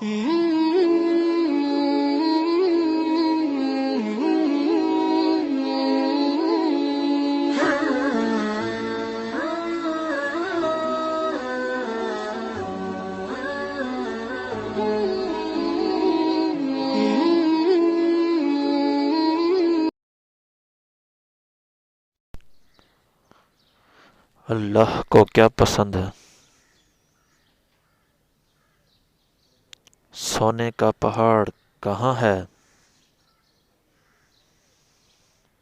اللہ کو کیا پسند ہے؟ سونے کا پہاڑ کہاں ہے؟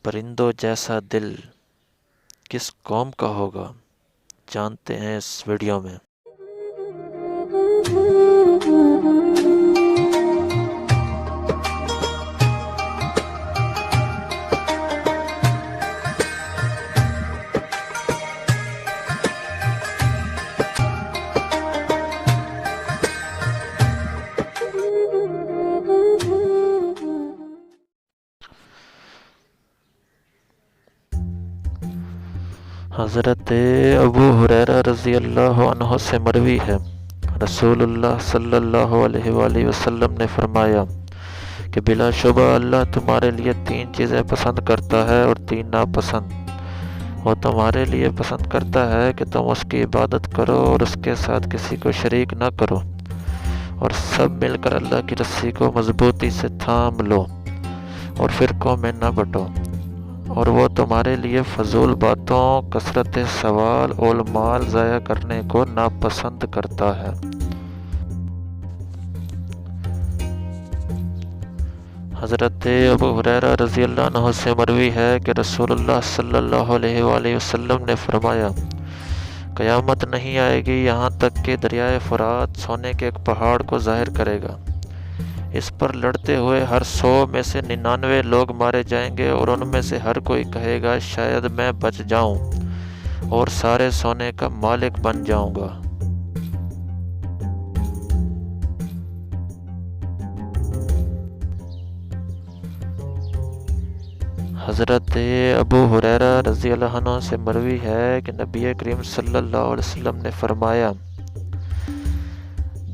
پرندوں جیسا دل کس قوم کا ہوگا؟ جانتے ہیں اس ویڈیو میں۔ حضرت ابو ہریرہ رضی اللہ عنہ سے مروی ہے، رسول اللہ صلی اللہ علیہ وآلہ وسلم نے فرمایا کہ بلا شبہ اللہ تمہارے لیے 3 چیزیں پسند کرتا ہے اور 3 ناپسند۔ وہ تمہارے لیے پسند کرتا ہے کہ تم اس کی عبادت کرو اور اس کے ساتھ کسی کو شریک نہ کرو، اور سب مل کر اللہ کی رسی کو مضبوطی سے تھام لو اور فرقوں میں نہ بٹو۔ اور وہ تمہارے لیے فضول باتوں، کثرت سوال اور مال ضائع کرنے کو ناپسند کرتا ہے۔ حضرت ابو ہریرہ رضی اللہ عنہ سے مروی ہے کہ رسول اللہ صلی اللہ علیہ وآلہ وسلم نے فرمایا، قیامت نہیں آئے گی یہاں تک کہ دریائے فرات سونے کے ایک پہاڑ کو ظاہر کرے گا۔ اس پر لڑتے ہوئے ہر 100 میں سے 99 لوگ مارے جائیں گے، اور ان میں سے ہر کوئی کہے گا شاید میں بچ جاؤں اور سارے سونے کا مالک بن جاؤں گا۔ حضرت ابو ہریرہ رضی اللہ عنہ سے مروی ہے کہ نبی کریم صلی اللہ علیہ وسلم نے فرمایا،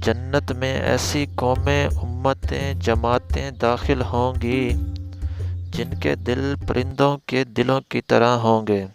جنت میں ایسی قومیں، امتیں، جماعتیں داخل ہوں گی جن کے دل پرندوں کے دلوں کی طرح ہوں گے۔